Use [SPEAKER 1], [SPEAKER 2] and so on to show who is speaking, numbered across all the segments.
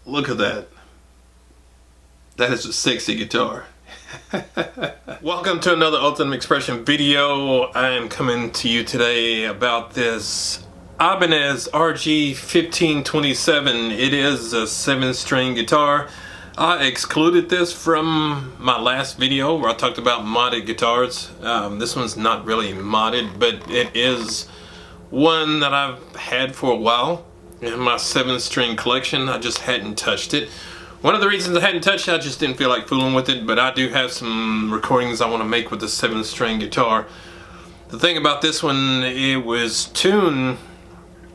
[SPEAKER 1] Look at that. That is a sexy guitar. Welcome to another Ultimate Expression video. I am coming to you today about this Ibanez RG1527. It is a 7-string guitar. I excluded this from my last video where I talked about modded guitars. This one's not really modded, but it is one that I've had for a while in my 7-string collection. I just hadn't touched it. One of the reasons I hadn't touched it, I just didn't feel like fooling with it, but I do have some recordings I want to make with the 7-string guitar. The thing about this one, it was tuned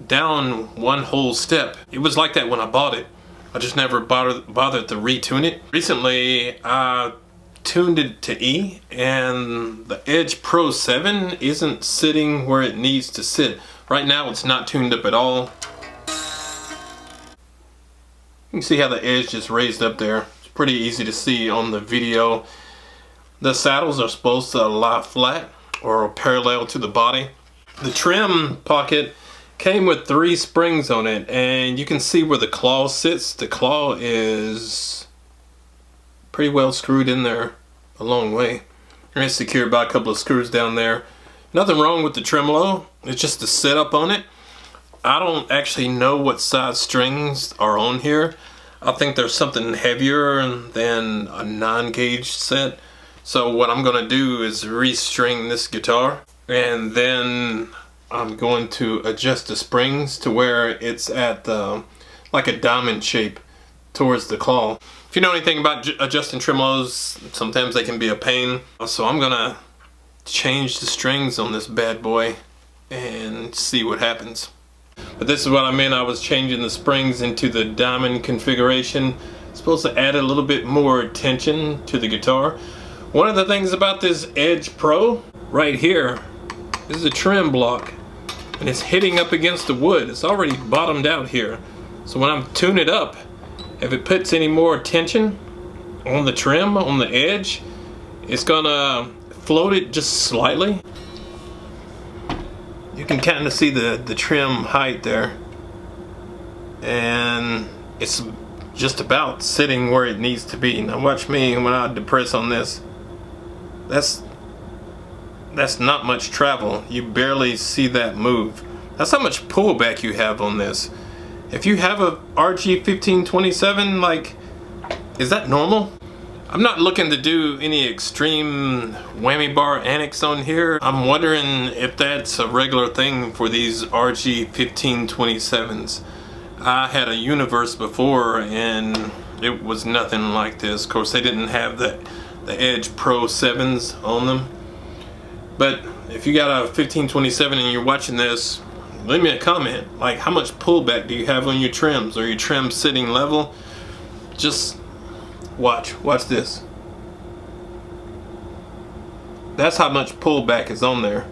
[SPEAKER 1] down one whole step. It was like that when I bought it. I just never bothered to retune it. Recently, I tuned it to E, and the Edge Pro 7 isn't sitting where it needs to sit. Right now, it's not tuned up at all. You can see how the edge just raised up there. It's pretty easy to see on the video. The saddles are supposed to lie flat or parallel to the body. The trim pocket came with 3 springs on it, and you can see where the claw sits. The claw is pretty well screwed in there a long way. And it's secured by a couple of screws down there. Nothing wrong with the tremolo. It's just the setup on it. I don't actually know what size strings are on here. I think there's something heavier than a 9-gauge set. So what I'm going to do is restring this guitar, and then I'm going to adjust the springs to where it's at like a diamond shape towards the claw. If you know anything about adjusting tremolos, sometimes they can be a pain. So I'm going to change the strings on this bad boy and see what happens. But this is what I meant. I was changing the springs into the diamond configuration. It's supposed to add a little bit more tension to the guitar. One of the things about this Edge Pro right here is a trim block, and it's hitting up against the wood. It's already bottomed out here. So when I'm tuning it up, if it puts any more tension on the trim, on the edge, it's gonna float it just slightly. You can kind of see the trim height there, and it's just about sitting where it needs to be. Now watch me when I depress on this. That's not much travel. You barely see that move. That's how much pullback you have on this. If you have a RG1527, like, is that normal? I'm not looking to do any extreme whammy bar annex on here. I'm wondering if that's a regular thing for these RG1527s. I had a Universe before, and it was nothing like this. Of course, they didn't have the Edge Pro 7s on them. But if you got a 1527 and you're watching this, leave me a comment. Like, how much pullback do you have on your trims? Are your trims sitting level? Just watch this. That's how much pullback is on there.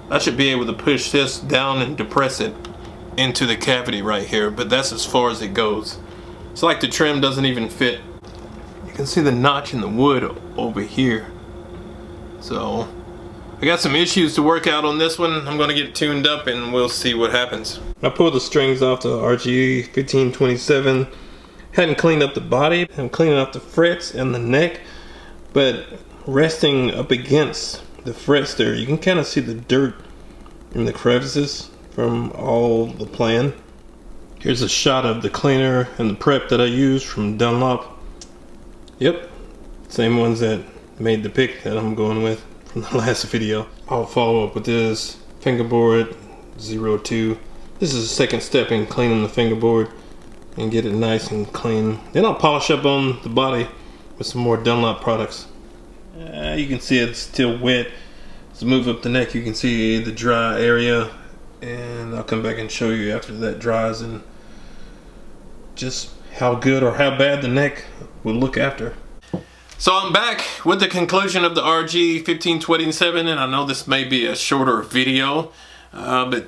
[SPEAKER 1] I should be able to push this down and depress it into the cavity right here, but that's as far as it goes. It's like the trim doesn't even fit. You can see the notch in the wood over here. So I got some issues to work out on this one. I'm gonna get tuned up and we'll see what happens. I pulled the strings off the RG1527. Hadn't cleaned up the body. I'm cleaning up the frets and the neck, but resting up against the frets there, you can kind of see the dirt in the crevices from all the playing. Here's a shot of the cleaner and the prep that I used from Dunlop. Yep, same ones that made the pick that I'm going with from the last video. I'll follow up with this fingerboard 02. This is the second step in cleaning the fingerboard and get it nice and clean. Then I'll polish up on the body with some more Dunlop products. You can see it's still wet. Let's move up the neck. You can see the dry area, and I'll come back and show you after that dries and just how good or how bad the neck will look after. So I'm back with the conclusion of the RG1527, and I know this may be a shorter video, but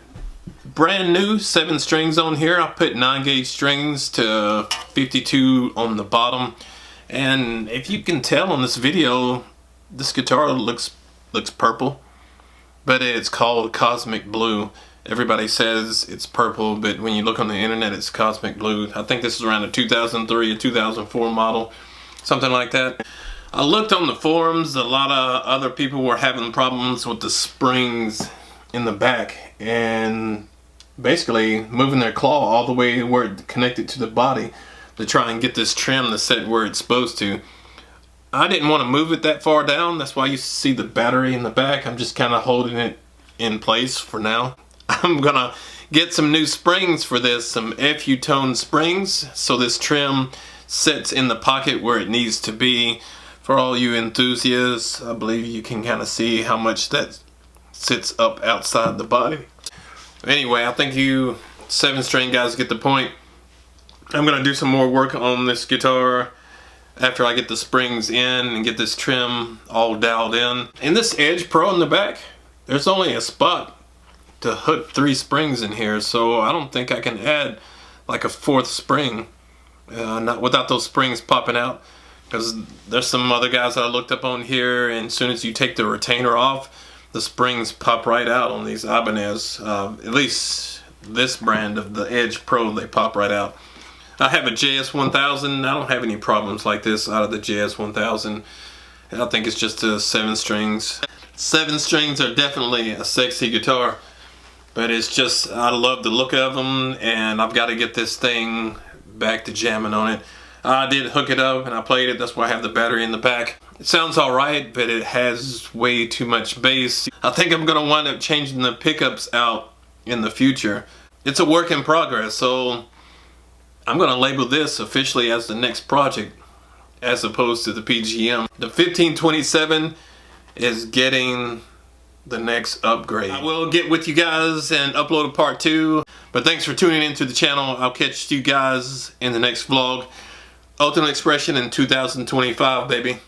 [SPEAKER 1] brand new 7 strings on here. I put 9-gauge strings to 52 on the bottom, and if you can tell on this video, this guitar looks purple, but it's called Cosmic Blue. Everybody says it's purple, but when you look on the internet, it's cosmic blue. I think this is around a 2003 or 2004 model, something like that. I looked on the forums. A lot of other people were having problems with the springs in the back and basically moving their claw all the way where it connected to the body to try and get this trim to set where it's supposed to. I didn't want to move it that far down. That's why you see the battery in the back. I'm just kind of holding it in place for now. I'm gonna get some new springs for this, some FU tone springs, so this trim sits in the pocket where it needs to be. For all you enthusiasts, I believe you can kind of see how much that sits up outside the body. Anyway, I think you 7-string guys get the point. I'm gonna do some more work on this guitar after I get the springs in and get this trim all dialed in. In this Edge Pro in the back, there's only a spot to hook 3 springs in here, so I don't think I can add like a 4th spring not without those springs popping out, because there's some other guys that I looked up on here, and as soon as you take the retainer off, the springs pop right out on these Ibanez. At least this brand of the Edge Pro, they pop right out. I have a JS1000. I don't have any problems like this out of the JS1000. I think it's just 7 strings. 7 strings are definitely a sexy guitar, but it's just, I love the look of them, and I've got to get this thing back to jamming on it. I did hook it up and I played it. That's why I have the battery in the back. It sounds alright, but it has way too much bass. I think I'm going to wind up changing the pickups out in the future. It's a work in progress, so I'm going to label this officially as the next project as opposed to the PGM. The 1527 is getting the next upgrade. I will get with you guys and upload a part 2, but thanks for tuning into the channel. I'll catch you guys in the next vlog. Ultimate Expression in 2025, baby.